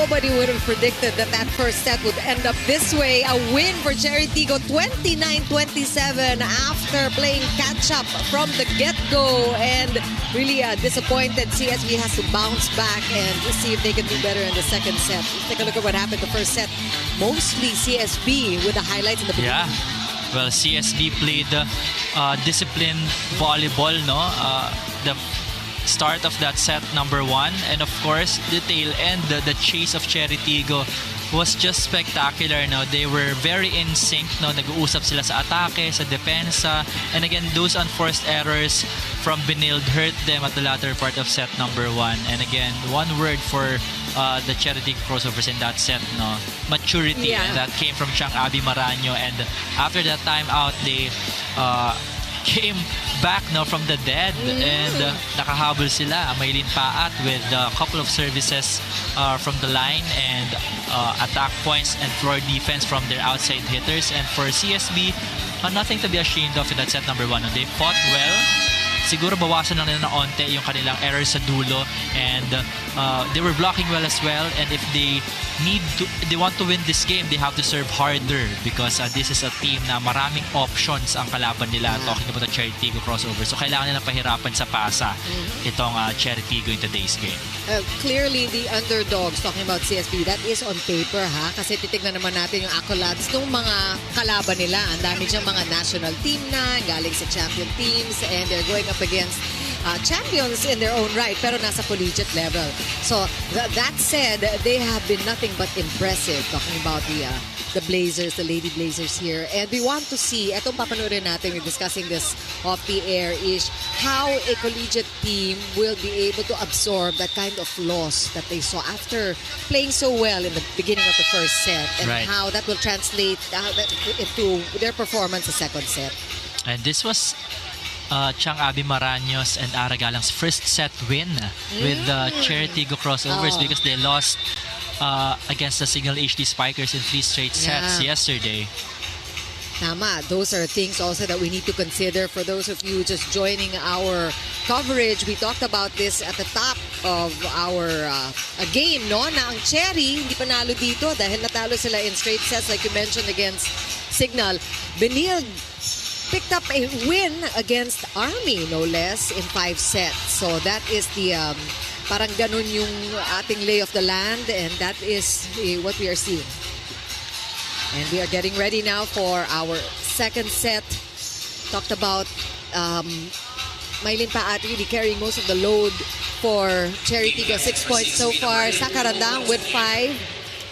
nobody would have predicted that that first set would end up this way. A win for Cherry Tigo, 29-27 after playing catch-up from the get-go. And really disappointed. CSB has to bounce back and see if they can do better in the second set. Let's take a look at what happened the first set. Mostly CSB with the highlights in the beginning. Yeah. Well, CSB played disciplined volleyball, no? The start of that set, number 1, and of course the tail end, the chase of Cherry Tigo was just spectacular. No? They were very in sync. No? Nag-uusap sila sa atake, sa depensa, and again those unforced errors from Benild hurt them at the latter part of set number 1. And again, one word for the Cherry Tigo crossovers in that set, no? Maturity. Yeah. And that came from Chang Abi Maraño, and after that timeout they came back now from the dead and nakahabol sila. Maylin Paat with a couple of services from the line and attack points and floor defense from their outside hitters. And for CSB, nothing to be ashamed of in that set number 1. They fought well. Siguro bawasan lang nila na onte yung kanilang errors sa dulo, and they were blocking well as well. And if they want to win this game, they have to serve harder because this is a team na maraming options ang kalaban nila. Talking about the Cherry Tigo crossover, so kailangan nilang pahirapan sa pasa itong Cherry Tigo in today's game. Clearly the underdogs, talking about CSB, that is on paper, ha? Kasi titignan naman natin yung accolades ng mga kalaban nila. Ang dami diyang mga national team na galing sa champion teams, and they're going up against champions in their own right, pero nasa collegiate level. So that said, they have been nothing but impressive. Talking about the Blazers, the Lady Blazers here, and we want to see, etong papanoorin natin, we're discussing this off the air, is how a collegiate team will be able to absorb that kind of loss that they saw after playing so well in the beginning of the first set, and how that will translate into their performance the second set. And this was Chang Abi Maraños and Aragalang's first set win with the Cherry Tigo crossovers because they lost against the Signal HD Spikers in 3 straight sets yesterday. Tama. Those are things also that we need to consider. For those of you just joining our coverage, we talked about this at the top of our game, no? Na ang Cherry, hindi panalo dito dahil natalo sila in straight sets like you mentioned against Signal. Benild picked up a win against Army, no less, in 5 sets. So that is the parang ganun yung ating lay of the land, and that is what we are seeing. And we are getting ready now for our second set. Talked about Maylin Paat really carrying most of the load for Cherry Tigo. 6 points so far. Sakarandang with 5.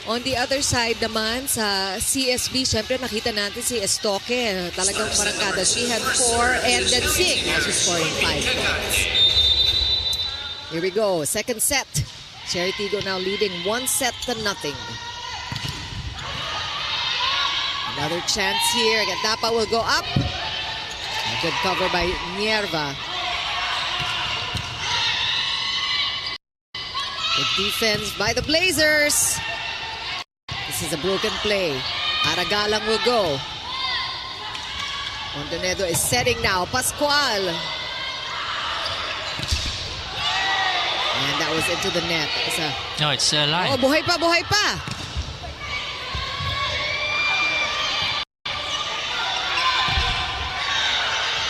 On the other side naman, sa CSB, syempre nakita natin si Estoque. Talagang marangkada. She had 4, and then Singh also scoring 5 points. Here we go. Second set. Cherry Tigo now leading 1-0. Another chance here. Gatapa will go up. A good cover by Nierva. Good defense by the Blazers. This is a broken play. Aragalang will go. Mondonedo is setting now. Pascual. And that was into the net. No, it's alive. Oh, buhay pa, buhay pa.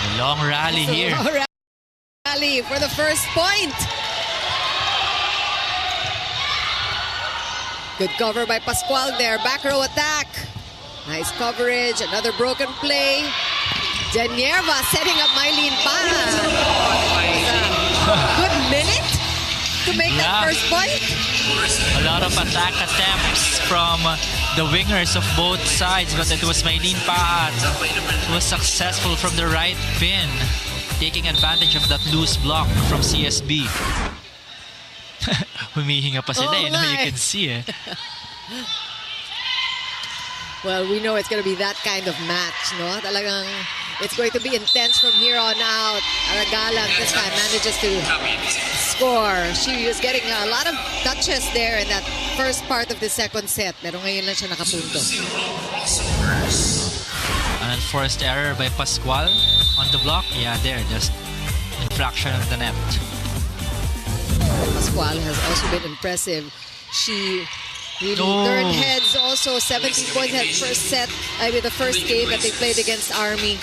A long rally here. Long rally for the first point. Good cover by Pascual there. Back row attack. Nice coverage. Another broken play. Janierva setting up Maylin Paat. Good minute to make that first point. A lot of attack attempts from the wingers of both sides, but it was Maylin Paat who was successful from the right pin, taking advantage of that loose block from CSB. Humihinga pa sila, you can see it. Well, we know it's going to be that kind of match, no? Talagang it's going to be intense from here on out. Aragalang this time manages to score. She was getting a lot of touches there in that first part of the second set. Pero ngayon lang siya nakapunto. An enforced error by Pascual on the block. Yeah, there, just infraction of the net. Pascual has also been impressive. She Really Oh. turned heads also, 17 points at first set. The first game that they played against Army.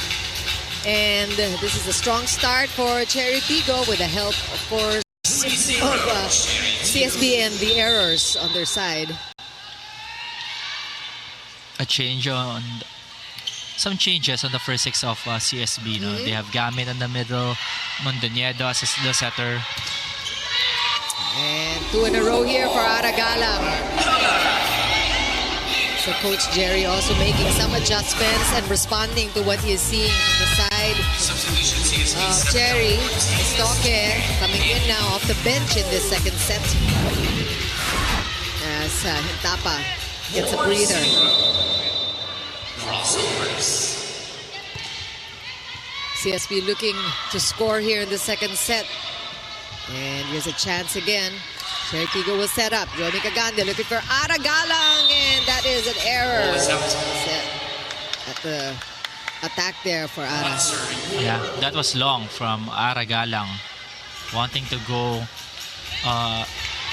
And this is a strong start for Cherry Tigo with the help, of course, of CSB and the errors on their side. Some changes on the first six of CSB. No? They have Gamit in the middle, Mondoñedo as the setter. And 2 in a row here for Aragalang. So Coach Jerry also making some adjustments and responding to what he is seeing on the side of Jerry. Stokke coming in now off the bench in this second set. As Hintapa gets a breather. CSB looking to score here in the second set. And here's a chance again. Cherry Tigo will set up. Johnny Caganda looking for Aragalang, and that is an error. Set at the attack there for Ara. Yeah, that was long from Aragalang, wanting to go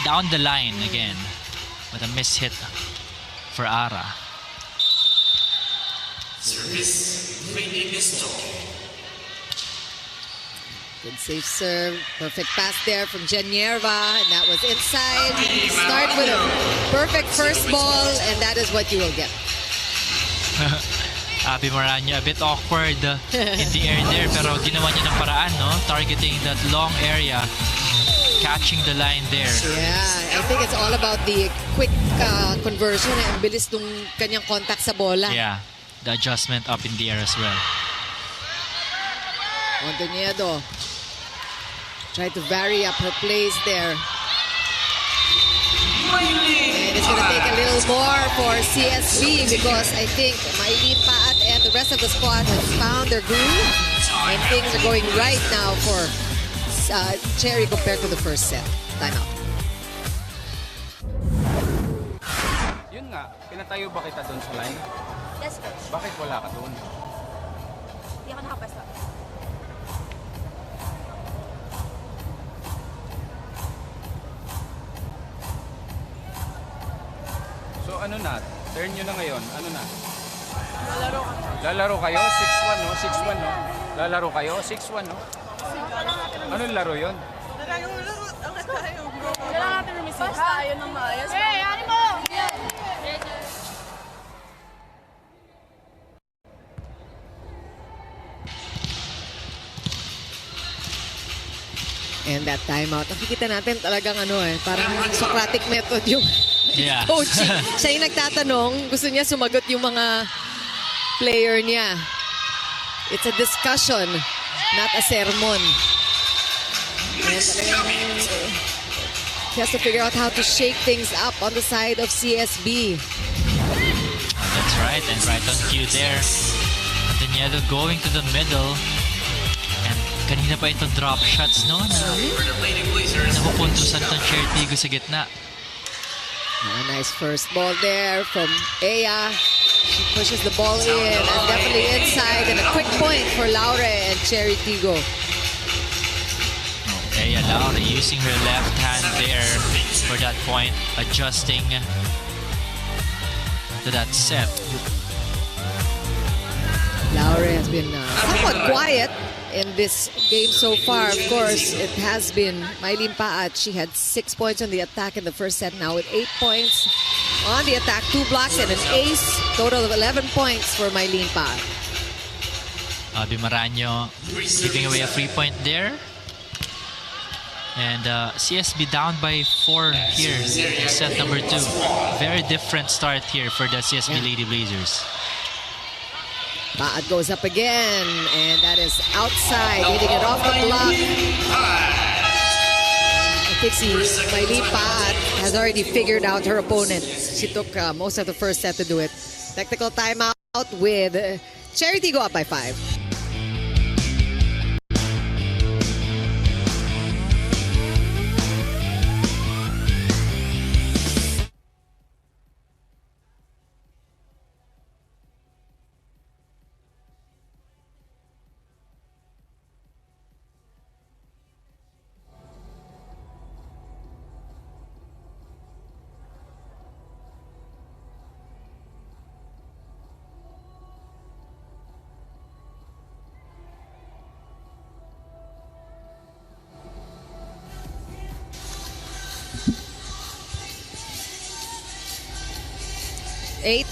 down the line again, but a miss hit for Ara. Good safe serve. Perfect pass there from Genierva, and that was inside. Start with a perfect first ball, and that is what you will get. Abby Marano, a bit awkward in the air there, pero ginawa niya ng paraan, no? Targeting that long area, catching the line there. Yeah, I think it's all about the quick conversion. Ang bilis nung kanyang contact sa bola. Yeah, the adjustment up in the air as well. Mondoñedo tried to vary up her plays there. And it's going to take a little more for CSB because I think Maylene Paat and the rest of the squad have found their groove. And things are going right now for Cherry compared to the first set. Time out. Yun nga, pinatayo ba kita doon sa line? Yes, coach. Bakit wala ka doon? Hindi ako nakapasta. So ano na? Turn nyo na ngayon. Ano na? Lalaro ka. Lalaro kayo? 6-1 no? 6-1 no? Lalaro kayo? 6-1 no? Anong laro yun? Kailangan natin rumisip tayo ng maayos. Hey, ano mo? And that timeout. Nakikita natin talagang parang Socratic method yung Yeah. coaching. Siya yung nagtatanong, gusto niya sumagot yung mga player niya. It's a discussion, not a sermon. And he has to figure out how to shake things up on the side of CSB. That's right, and right on cue there. Mondoñedo going to the middle. And kanina pa ito drop shots, no? Napupuntusan itong Cherry Tigo sa gitna. A nice first ball there from Aya. She pushes the ball in and definitely inside, and a quick point for Laure and Cherry Tigo. Okay, Laura using her left hand there for that point, adjusting to that set. Laure has been somewhat quiet in this game so far. Of course, it has been Maylene Paat. She had 6 points on the attack in the first set, now with 8 points on the attack, 2 blocks and an ace. Total of 11 points for Maylene Paat. Abby Marano giving away a free point there. And CSB down by 4 here in set number 2. Very different start here for the CSB Lady Blazers. Paat goes up again, and that is outside, hitting it off the block. I think Maylene Paat has already figured out her opponent. She took most of the first set to do it. Technical timeout with Cherry Tigo up by 5.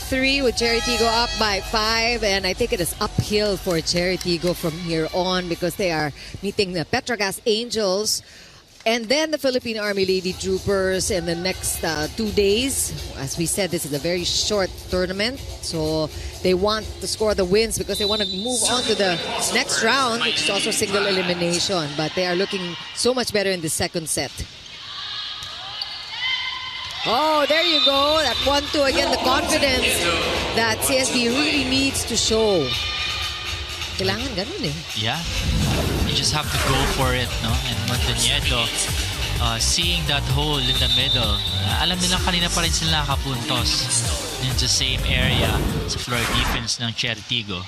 3 with Cherry-Tigo up by 5, and I think it is uphill for Cherry-Tigo from here on because they are meeting the Petrogas Angels and then the Philippine Army Lady Troopers in the next 2 days. As we said, this is a very short tournament, so they want to score the wins because they want to move on to the next round, which is also single elimination, but they are looking so much better in the second set. Oh, there you go. That 1-2 again, the confidence that CSB really needs to show. Kailangan ganun eh. Yeah. You just have to go for it, no? And Montañedo, seeing that hole in the middle, alam nilang kanina pa rin sila nakapuntos in the same area sa floor defense ng Cherry-Tigo.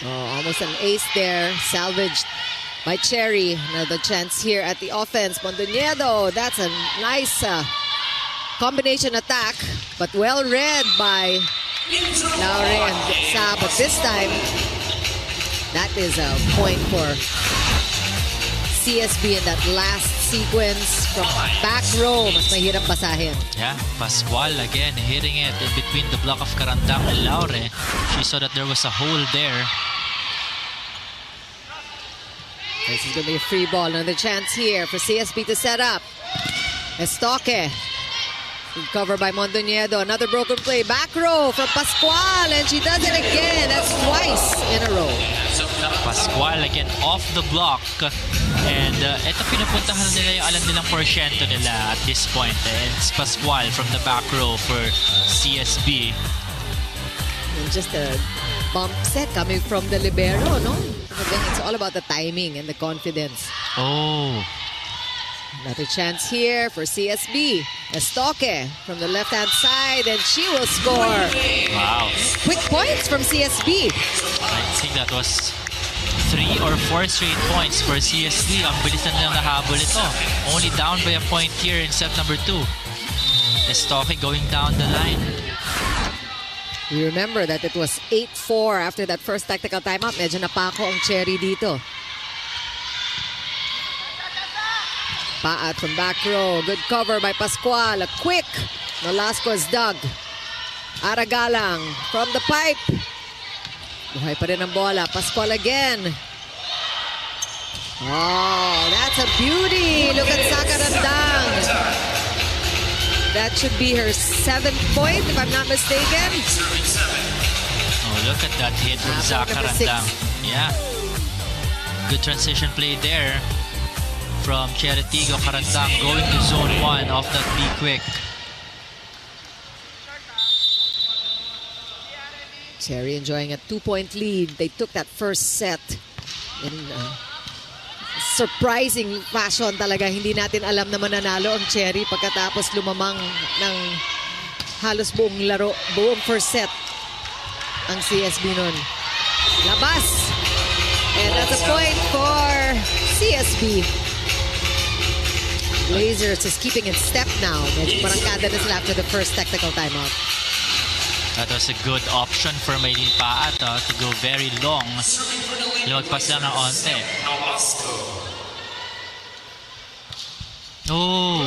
Oh, almost an ace there. Salvaged by Cherry. Another chance here at the offense. Montañedo, that's a nice combination attack, but well read by Laure and Sa. But this time, that is a point for CSB in that last sequence from back row. Mas mahirap basahin. Yeah, Pascual again hitting it in between the block of Karandang and Laure. She saw that there was a hole there. This is going to be a free ball. Another chance here for CSB to set up. Estoque. Good cover by Montañedo. Another broken play. Back row from Pascual. And she does it again. That's twice in a row. Pascual again off the block. And ito pinupuntahan nila yung alam nilang porsyento nila at this point. And it's Pascual from the back row for CSB. And just a bump set coming from the libero, no? Again, it's all about the timing and the confidence. Oh. Another chance here for CSB. Estoque from the left-hand side, and she will score. Wow. Quick points from CSB. I think that was 3 or 4 straight points for CSB. Ang bilis na nilang nahabol ito. Only down by a point here in set number 2. Estoque going down the line. We remember that it was 8-4 after that first tactical timeout. Medyo napako ang Cherry dito. Paat from back row. Good cover by Pascual. A quick. Nolasco's dug. Aragalang from the pipe. Buhay pa rin ang bola. Pascual again. Oh, that's a beauty. Look at Sakarandang. That should be her 7th point, if I'm not mistaken. Oh, look at that hit from Zakarandang. Yeah. Good transition play there from Cherry-Tigo. Karandang going to zone 1 off that be quick. Cherry enjoying a 2-point lead. They took that first set in surprising fashion talaga. Hindi natin alam na mananalo ang Cherry pagkatapos lumamang ng halos buong laro, buong first set ang CSB nun. Labas! And that's a point for CSB. Blazers is keeping in step now. Medyo parangkada na sila after the first technical timeout. That was a good option for Maylin Paat to go very long. Lumagpas lang ng onte. Oh.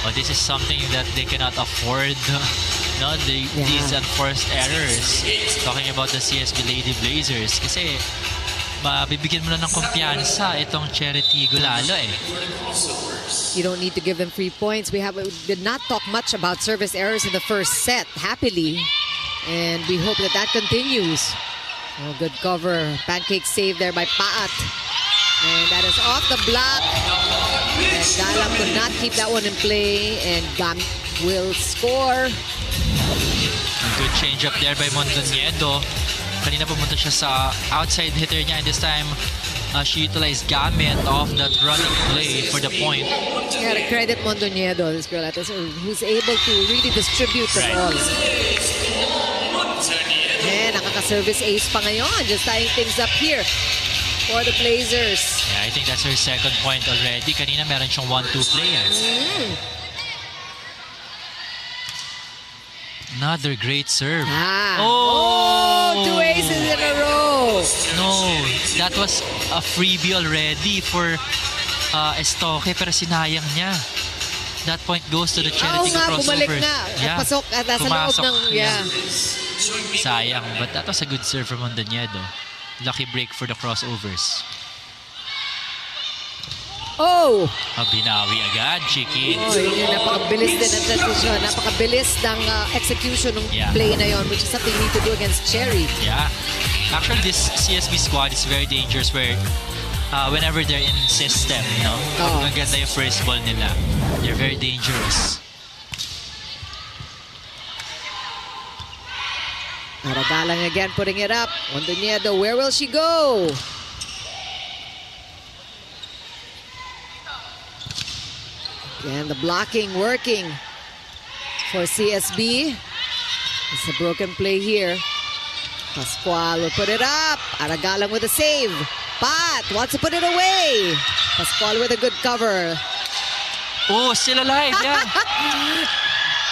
Oh, this is something that they cannot afford. No, these unforced errors. Talking about the CSB Lady Blazers. Kasi mabibigyan mo na ng kumpiyansa itong Cherry-Tigo lalo eh. You don't need to give them 3 points. We did not talk much about service errors in the first set, happily. And we hope that that continues. Oh, good cover. Pancake save there by Paat. And that is off the block. And Galang could not keep that one in play. And Gam will score. A good change up there by Montañedo. Kanina pumunta siya sa outside hitter niya. And this time, she utilized Gamit off that running play for the point. You gotta credit Montañedo, this girl, who's able to really distribute the ball. And nakaka-service ace pa ngayon. Just tying things up here for the Blazers. Yeah, I think that's her second point already. Kanina meron siyang 1-2 play. Another great serve. Oh, 2 aces in a row. No, that was a freebie already for Estoque, pero sinayang niya. that point goes to the Oo charity nga, bumalik crossovers. na. Pasok at nasa loob Pumasok. ng, yeah. Sayang, but that was a good serve from Mondoñedo. Lucky break for the crossovers. Oh! Binawi agad, Chiquin. Oh, yun, napakabilis din ang transition. Napakabilis ng execution ng play na yon, which is something you need to do against Cherry. Yeah. Actually, this CSB squad is very dangerous where whenever they're in system, you know, maganda yung first ball nila. They're very dangerous. Aragalang again, putting it up. Mondoñedo, where will she go? And the blocking working for CSB. It's a broken play here. Pascual will put it up. Aragalang with a save. Pat wants to put it away. Pascual with a good cover. Oh, still alive, yeah.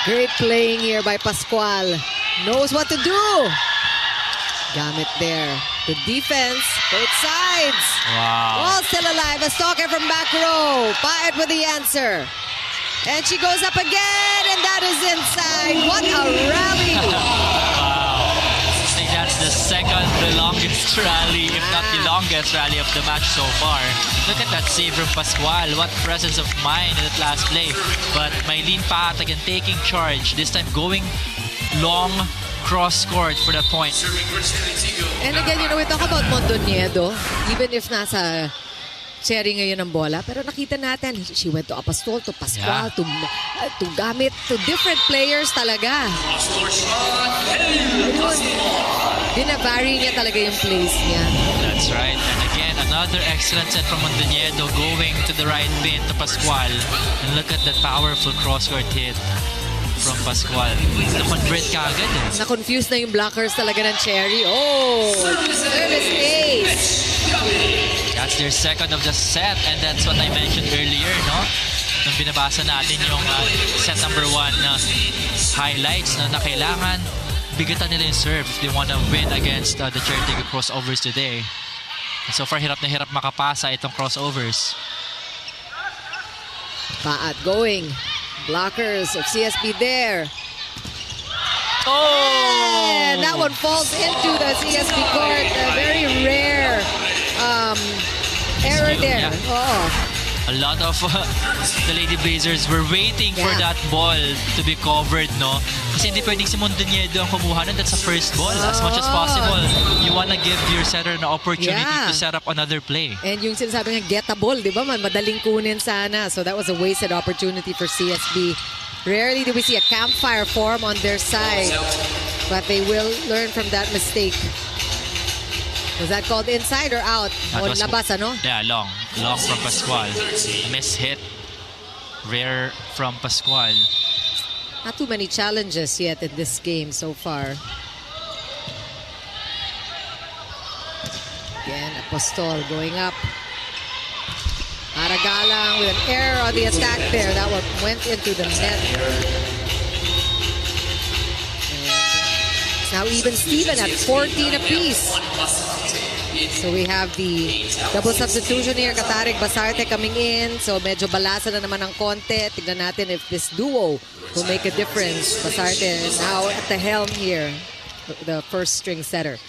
Great playing here by Pascual. Knows what to do. Gamit there. Good defense. Both sides. Wow. All still alive. A stalker from back row. Paet with the answer. And she goes up again. And that is inside. What a rally. Wow. I think that's the second longest rally, if not the longest rally of the match so far. Look at that save from Pascual. What presence of mind in that last play. But Maylene Paat again taking charge. This time going long cross court for that point. And again, you know, we talk about Mondoñedo, even if nasa Cherry ngayon ang bola, pero nakita natin, she went to Apostol, to Pascual, to gamit, to different players talaga. Binavary niya talaga yung plays niya. That's right. And again, another excellent set from Mondoñedo going to the right pin to Pascual. And look at that powerful cross-court hit from Pascual. Na-convert ka agad eh. Na-confuse na yung blockers talaga ng Cherry. Oh! Service ace! That's their second of the set, and that's what I mentioned earlier, no? Nung binabasa natin yung set number 1 highlights na kailangan bigatan nila yung serve if they wanna win against the charity crossovers today. And so far, hirap na hirap makapasa itong crossovers. Paat going. Blockers of CSB there. Oh! And that one falls into the CSB court. A very rare error there. Yeah. Oh. A lot of the Lady Blazers were waiting for that ball to be covered, no? Kasi hindi pwedeng si Mondoñedo ang kumuha nun. That's the first ball. As much as possible, you wanna give your setter an opportunity to set up another play. And yung sinasabi nga, gettable, di ba? Madaling kunin sana. So that was a wasted opportunity for CSB. Rarely do we see a campfire form on their side. But they will learn from that mistake. Was that called inside or out? O labas, ano? Yeah, long. Long from Pascual. A miss hit. Rare from Pascual. Not too many challenges yet in this game so far. Again, Apostol going up. Aragalang with an error on the attack there. That one went into the net. And now even Steven at 14 apiece. So we have the double substitution here. Katarik, Basarte coming in. So medyo balasa na naman ng konti. Tignan natin if this duo will make a difference. Basarte now at the helm here. The first string setter.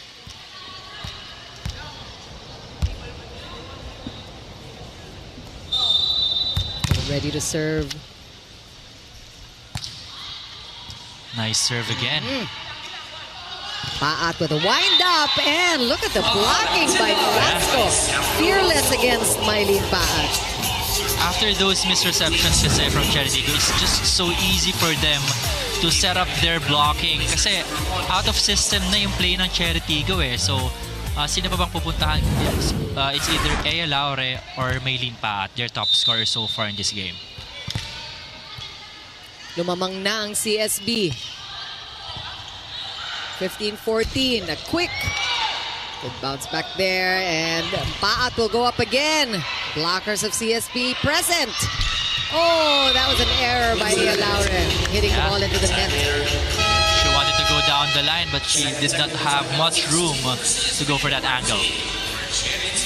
Ready to serve. Nice serve again. Paat with a wind up, and look at the blocking by Velasco. Fearless against Maylene Paat. After those misreceptions kasi from Charity, it's just so easy for them to set up their blocking kasi out of system na yung play ng Charity eh. So, sino pa bang pupuntahan? It's either Ea Laure or Maylene Paat, their top scorer so far in this game. Lumamang na ang CSB. 15-14, a quick good bounce back there, and Paat will go up again. Blockers of CSB present. Oh, that was an error by Ea Laure, hitting the ball into the net. She wanted to go down the line, but she did not have much room to go for that angle.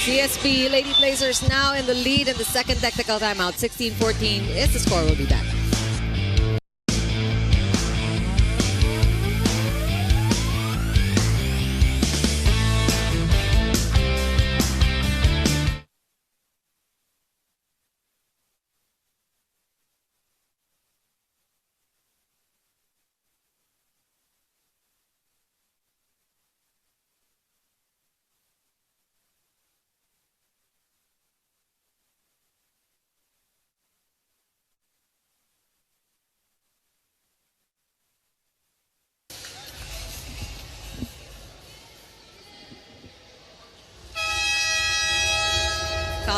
CSB Lady Blazers now in the lead in the second technical timeout. 16-14 is the score. We'll be back.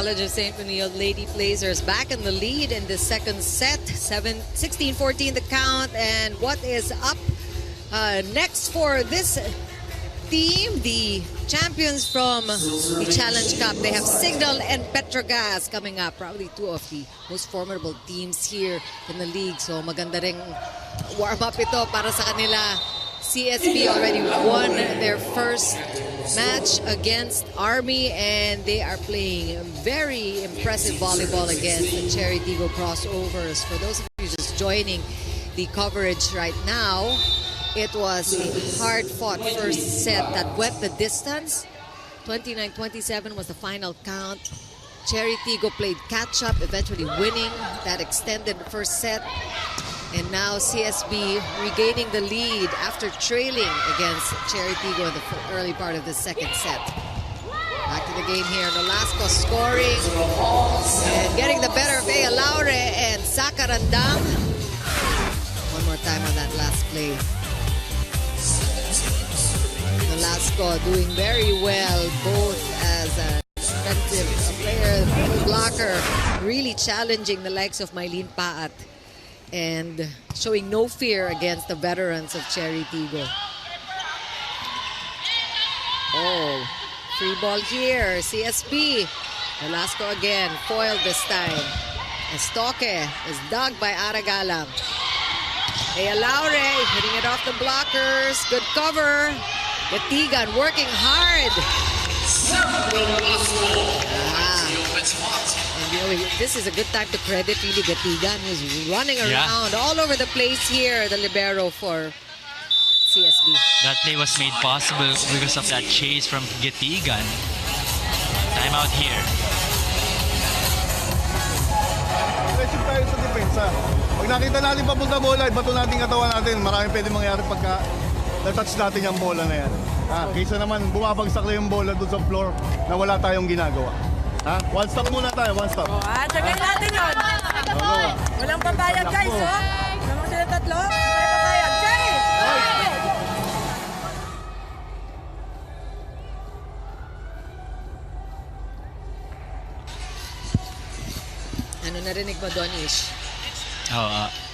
College of St. Benilde Lady Blazers back in the lead in the second set. 16-14 the count. And what is up next for this team? The champions from the Challenge Cup. They have Signal and Petrogas coming up. Probably two of the most formidable teams here in the league. So maganda ring warm-up ito para sa kanila. CSB already won their first match against Army, and they are playing very impressive volleyball against the Cherry Tigo Crossovers. For those of you just joining the coverage right now, it was a hard-fought first set that went the distance. 29-27 was the final count. Cherry Tigo played catch-up, eventually winning that extended first set. And now CSB regaining the lead after trailing against Cherry Tigo in the early part of the second set. Back to the game here. Nolasco scoring and getting the better of Ea Laure and Sakarandang. One more time on that last play. Nolasco doing very well, both as a defensive player, blocker, really challenging the likes of Mylene Paat and showing no fear against the veterans of Cherry Tigo. Oh, free ball here. CSB. Velasco again, foiled this time. Estoque is dug by Aragalang. Ea Laure hitting it off the blockers. Good cover. Gatigan working hard. This is a good time to credit really Gatigan, who's running around all over the place here, the libero for CSB. That play was made possible because of that chase from Gatigan. Timeout here. Aggressive tayo sa depensa. Pag nakita natin papunta bola, bato natin katawan natin. Maraming pwede mangyari pagka na-touch natin yung bola na yan. Kaysa naman bumabagsak lang yung bola doon sa floor na wala tayong ginagawa. One stop muna tayo, one stop. Tagay natin yun. Walang papayag, guys, oh. Naman sila tatlo. Walang papayag. Jay! Ano narinig mo doon, Ish?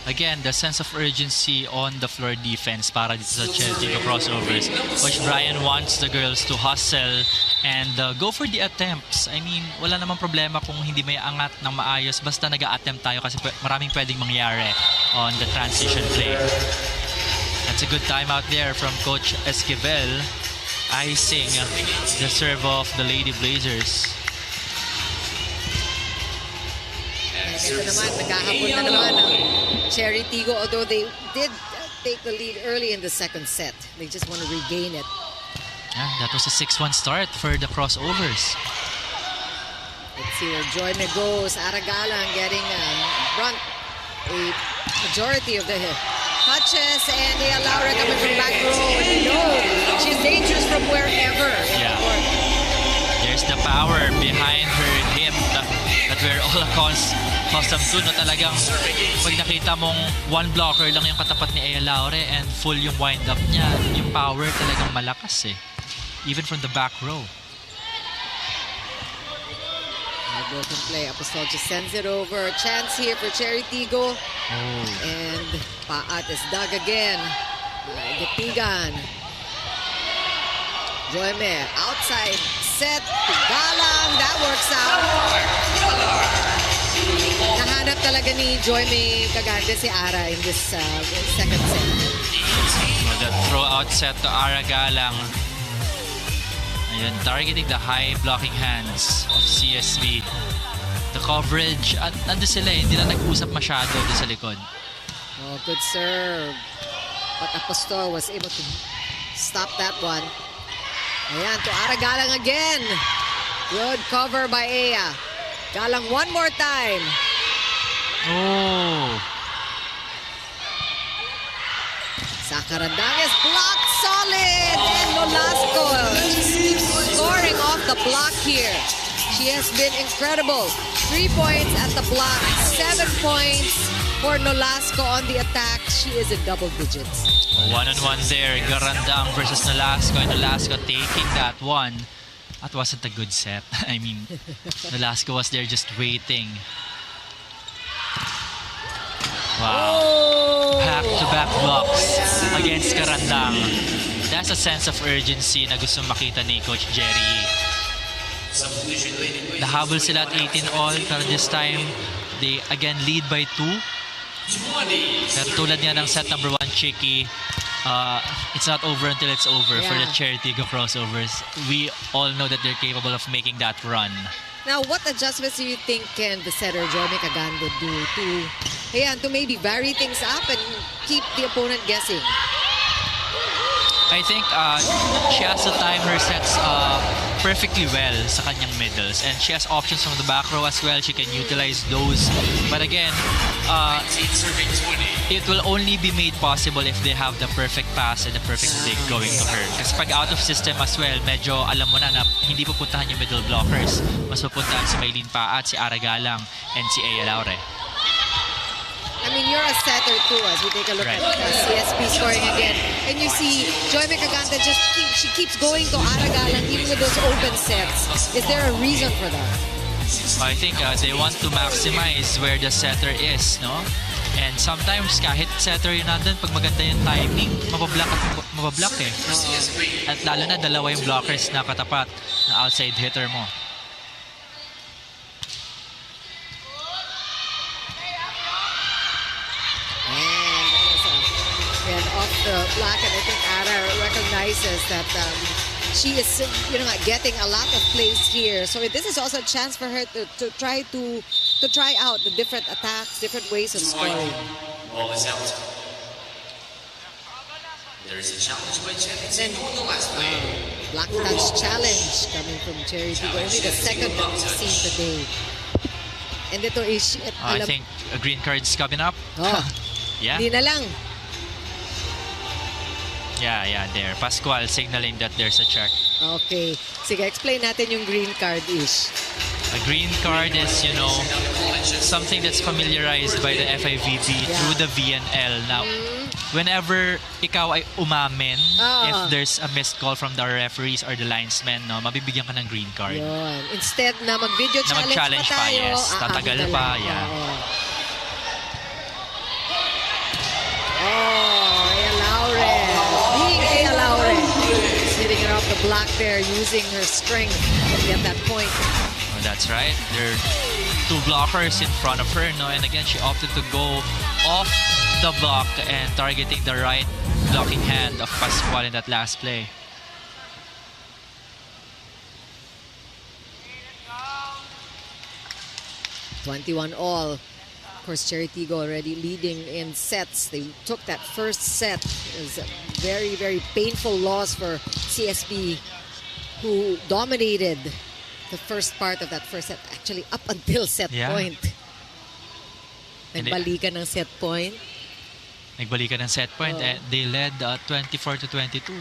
Again, the sense of urgency on the floor defense para dito sa Cherry Tigo Crossovers, which Brian wants the girls to hustle and go for the attempts. I mean, wala namang problema kung hindi may angat ng maayos, basta nag-a-attempt tayo kasi maraming pwedeng mangyari on the transition play. That's a good time out there from Coach Esquivel, icing the serve of the Lady Blazers. Ito naman, nagkakapon na naman ang Cherry Tigo, although they did take the lead early in the second set. They just want to regain it. Yeah, that was a 6-1 start for the crossovers. Let's see where Joyme goes. Aragalang getting front a majority of the touches, and Ea Laura coming from back row. No, she's dangerous from wherever. Yeah. There's the power behind her hip that we're all accustomed to, no? Talagang pag nakita mong one blocker lang yung katapat ni Ea Laure and full yung wind-up niya, yung power talagang malakas eh. Even from the back row. Broken play. Apostol just sends it over. Chance here for Cherry Tigo. And Paat is dug again. Gatigan. Joyme outside set to Galang. That works out. Nahanap talaga ni Joyme Cagante si Ara in this second set. So the throw out set to Ara Galang. Ayun, targeting the high blocking hands of CSB. The coverage, at nandun sila eh, hindi na nag-usap masyado doon sa likod. Oh, good serve. But Apostol was able to stop that one. Ayan, to Ara Galang again. Good cover by Ea. Galang one more time. Oh! Sakarandang is blocked solid. And Nolasco just keeps scoring off the block here. She has been incredible. 3 points at the block, 7 points for Nolasco on the attack. She is in double digits. One-on-one there, Garandang versus Nolasco, and Nolasco taking that one. That wasn't a good set. I mean, Nolasco was there just waiting. Wow. Oh! Back-to-back blocks against Karandang. That's a sense of urgency na gusto makita ni Coach Jerry. Nahabol sila at 18 all, pero this time, they again lead by 2. Pero tulad niya ng set number 1, Chicky, it's not over until it's over for the Charity Go crossovers. We all know that they're capable of making that run. Now, what adjustments do you think can the setter Johnny Cagando do to maybe vary things up and keep the opponent guessing? I think she has to time her sets perfectly well sa kanyang middles, and she has options from the back row as well. She can utilize those, but again, it will only be made possible if they have the perfect pass and the perfect dig going to her. Kasi pag out of system as well, medyo alam mo na hindi pupuntahan yung middle blockers. Mas pupuntahan si Maylene Paat, si Aragalang, and si Aya Laure. I mean, you're a setter too, as we take a look at CSB scoring again. And you see Joy Caganda she keeps going to Aragalang even with those open sets. Is there a reason for that? I think they want to maximize where the setter is, no? And sometimes kahit setter yun nandun, pag maganda yung timing, mabablock eh. At lalo na dalawa yung blockers na katapat na outside hitter mo. And off the block, and I think Ara recognizes that she is getting a lot of plays here. So this is also a chance for her to try out the different attacks, different ways of scoring. Ball is out. There is a challenge by Cherry on the last play. Black touch challenge coming from Cherry Tigo. Only the second that we've seen today. And ito is... I think a green card's coming up. Oh. Yeah. Di na lang. Yeah, there. Pascual signaling that there's a check. Okay. Sige, explain natin yung green card is. A green card is, something that's familiarized by the FIVB through the VNL. Now, whenever ikaw ay umamin, if there's a missed call from the referees or the linesmen, mabibigyan ka ng green card. Yun. Instead na mag-video challenge, mag-challenge pa tayo, yes. Tatagal pa, yeah. Aya Laure. Being Aya Laure. Hitting her off the block there, using her strength to get that point. Oh, that's right. There are 2 blockers in front of her, and again, she opted to go off the block and targeting the right blocking hand of Pascual in that last play. $21 all. Of course, Cherry Tigo already leading in sets. They took that first set. It was a very, very painful loss for CSB, who dominated the first part of that first set, actually up until set point. Nagbalikan ng set point. Nagbalikan ng set point. They led 24-22, no?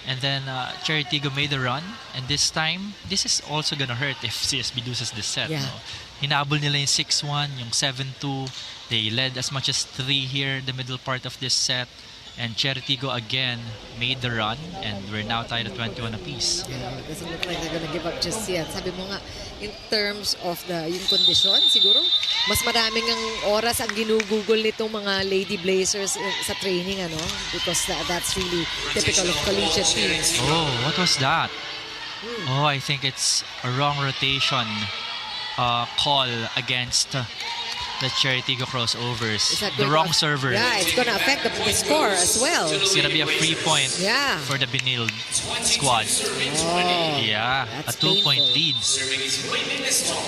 And then Cherry Tigo made the run. And this time, this is also gonna hurt if CSB loses this set. Yeah. No? Hinabol nila yung 6-1, yung 7-2. They led as much as 3 here, the middle part of this set. And Cherry Tigo again made the run, and we're now tied at 21 apiece. Yeah, it doesn't look like they're gonna give up just yet. Sabi mo nga, in terms of yung kondisyon, siguro, mas maraming ang oras ang ginugugol nitong mga Lady Blazers sa training, because that's really typical of collegiate teams. Oh, what was that? Oh, I think it's a wrong rotation call against the Cherry Tigo crossovers. The wrong server. Yeah, it's going to affect the score as well. It's going to be a free point for the Benil squad. Oh, yeah, a 2-point lead.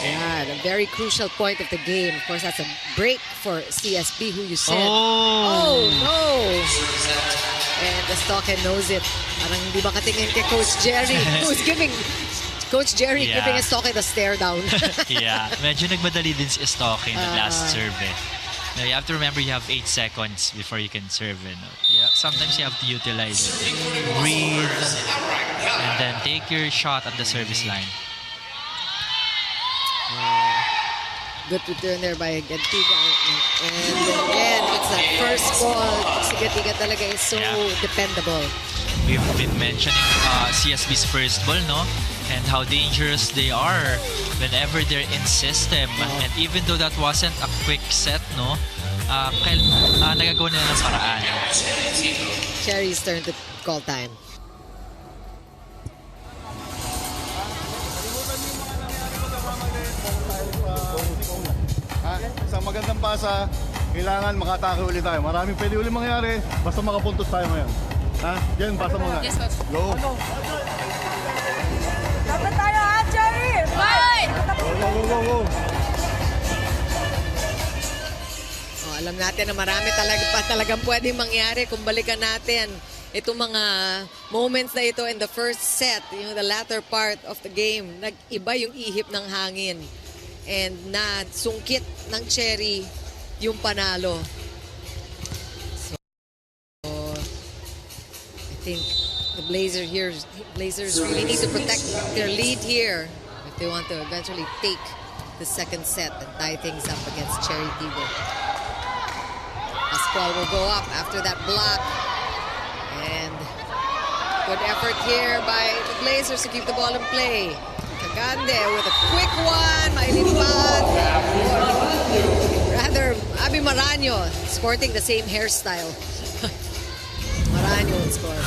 Yeah, a very crucial point of the game. Of course, that's a break for CSB, who you said. Oh no! And the Stockhead knows it. Parang hindi ba katingin kay Coach Jerry, who's giving giving Stockhead a stare down. Yeah, medyo nagmadali din si Stockhead in the last serve. Now, you have to remember you have 8 seconds before you can serve. Yeah, sometimes you have to utilize it. Breathe, and then take your shot at the service line. Good return there by Gantiga. And again, it's that first ball. Si Gantiga talaga is so dependable. We've been mentioning CSB's first ball, no? and how dangerous they are whenever they're in system. And even though that wasn't a quick set, no, nagagawa nila ng paraan. Cherry's turn to call time. Sa magandang pasa, kailangan makatake ulit tayo. Maraming pwede ulit mangyari, basta makapuntos tayo ngayon. Ha? Jen, pasa muna. Yes, coach. Go. Dapat tayo ha, Cherry! Fight! Go. Oh, alam natin na marami talagang pwedeng mangyari kung balikan natin itong mga moments na ito in the first set, yung the latter part of the game. Nag-iba yung ihip ng hangin. And nasungkit ng Cherry yung panalo. So, I think the Blazers really need to protect their lead here if they want to eventually take the second set and tie things up against Cherry Tigo. Pascual will go up after that block. And good effort here by the Blazers to keep the ball in play. Kagande with a quick one. Mailipat. Rather, Abi Maraño sporting the same hairstyle. Maraño will score.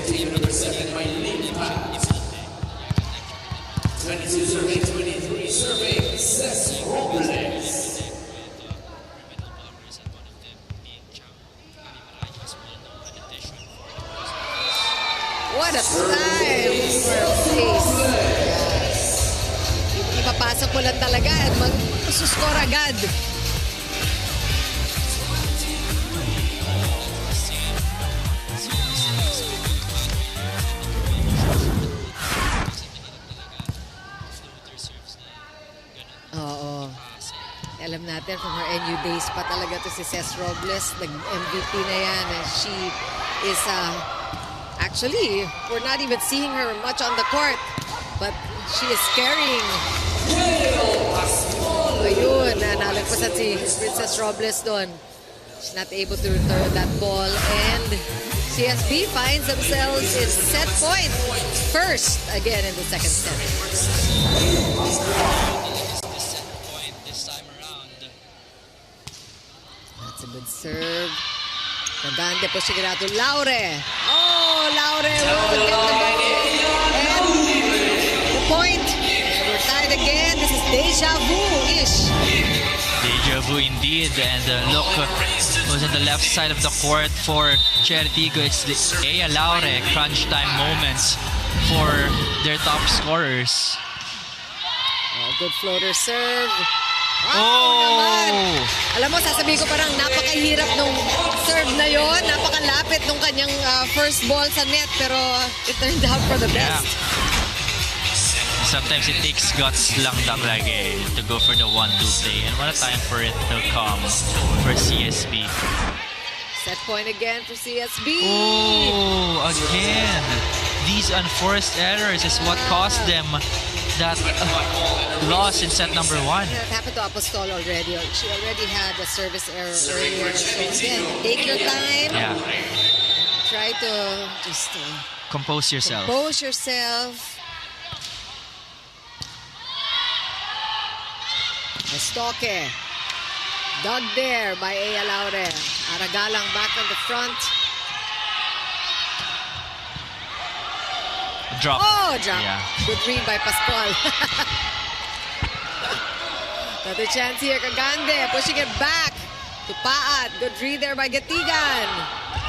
Team number 7 by Elims. 22 serving, 23 serving, Cesc Robles. What a time for Blaze. Ipapasok mo lang talaga at magsuscore agad. Oo. Alam natin from her NU days pa talaga to si Cesc Robles. Nag-MVP na yan. And she is actually, we're not even seeing her much on the court. But she is carrying. Ayun, nalagpasan si Princess Robles doon. She's not able to return that ball. And CSB finds themselves in set point first again in the second set. That's a good serve. Nagante po si Girato. Laure. Oh, Laure will get the ball. And the point. And we're tied again. This is deja vu-ish. Deja vu indeed. And look who's on the left side of the court for Cherry Tigo. It's the Ea Laure crunch time moments for their top scorers. Good floater serve. Wow, Oh! naman. Alam mo, sasabihin ko parang napakahirap nung serve na yon, napakalapit nung kanyang first ball sa net, pero it turned out for the best. Sometimes it takes guts lang talaga to go for the 1-2 play. And what a time for it to come for CSB. Set point again for CSB. Oh, again. These unforced errors is what cost them that loss in set number 1. It happened to Apostol already. She already had a service error earlier. So again, take your time. Yeah. Try to just Compose yourself. compose yourself. Estoque. Dug there by Ea Laure. Aragalang back on the front. Drop. Oh, drop. Yeah. Good read by Pascual. Another chance here. Kagande pushing it back to Paat. Good read there by Gatigan.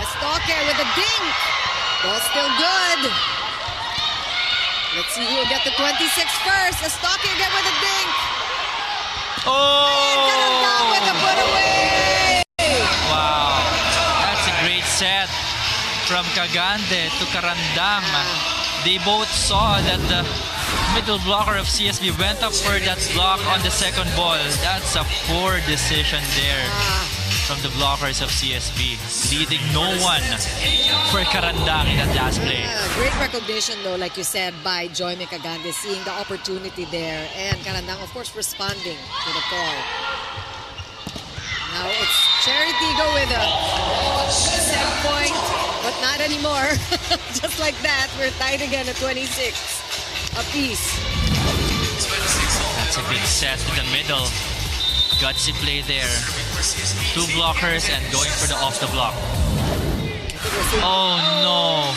Estoque with a dink. Ball still good. Let's see who will get the 26 first. Estoque again with a dink. Karandang with a put away. Wow. That's a great set from Kagande to Karandang. They both saw that the middle blocker of CSB went up for that block on the second ball. That's a poor decision there from the blockers of CSB, leading no one for Karandang in that last play. Great recognition though, like you said, by Joy Mecagande, seeing the opportunity there, and Karandang, of course, responding to the call. Now it's Cherry Tigo with a set point, but not anymore. Just like that, we're tied again at 26 apiece. That's a good set in the middle. Gutsy play there. 2 blockers and going for the off the block. Oh no!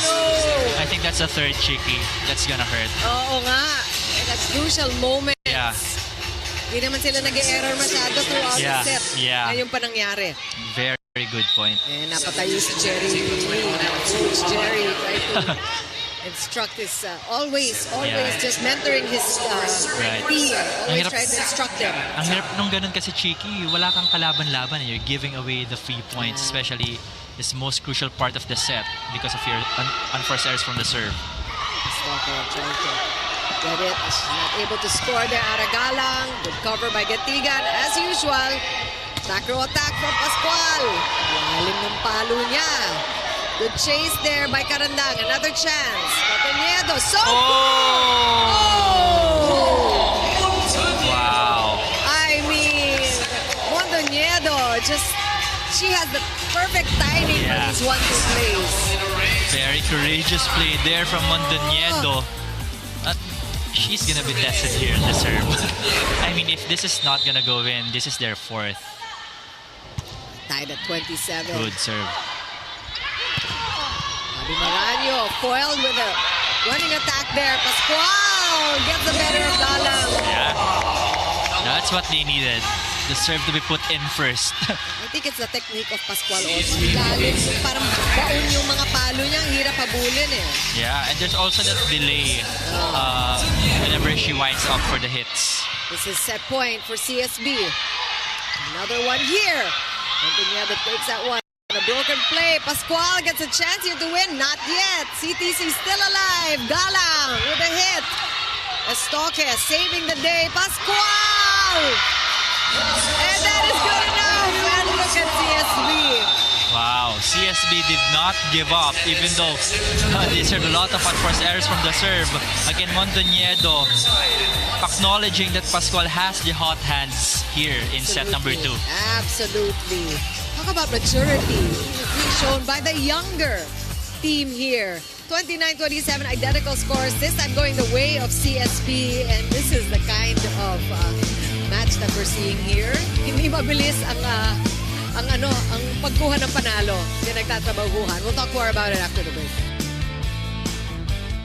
I think that's a third cheeky. That's gonna hurt. Oo nga. That's crucial moment. Yeah. Hindi naman sila nag-error masyado throughout Yeah, the set. yeah. Ngayon pa nangyari. Very, very good point. And napatayo si Jerry. Coach Jerry trying to instruct his, always Yeah. just mentoring his Right. team. Ang Always hirap- trying to instruct them. Ang hirap nung ganun kasi cheeky, wala kang kalaban-laban. You're giving away the free points, especially this most crucial part of the set because of your unforced errors from the serve. Stalker trying to get it. She's not able to score there. Aragalang. Good cover by Gatigan. As usual, back row attack from Pascual. Lalim ng palo niya. Good chase there by Karandang. Another chance. Montañedo. So Wow. I mean, Montañedo she has the perfect timing for Yeah. these 1-2 plays. Very courageous play there from Montañedo. She's gonna be tested here in the serve. I mean, if this is not gonna go in, this is their 4th. Tied at 27. Good serve. Abi Maranyo foiled with a running attack there. Pascual gets the better of Galang. Yeah. That's what they needed. The serve to be put in first. I think it's the technique of Pascual also. Lalim, parang baon yung mga palo niya. Ang hirap habulin eh. Yeah, and there's also that delay whenever she winds up for the hits. This is set point for CSB. Another one here. Montañedo takes that one. A broken play. Pascual gets a chance here to win. Not yet. CTC still alive. Galang with a hit. Estoque saving the day. Pascual! And that is good enough. And look at CSB. Wow, CSB did not give up even though they served a lot of unforced errors from the serve. Again, Montañedo acknowledging that Pascual has the hot hands here in set number 2. Absolutely. Talk about maturity being shown by the younger team here. 29-27 identical scores. This time going the way of CSB, and this is the kind of match that we're seeing here. Hindi mabilis ang pagkuha ng panalo. Hindi nagtatrabahuhan. We'll talk more about it after the break.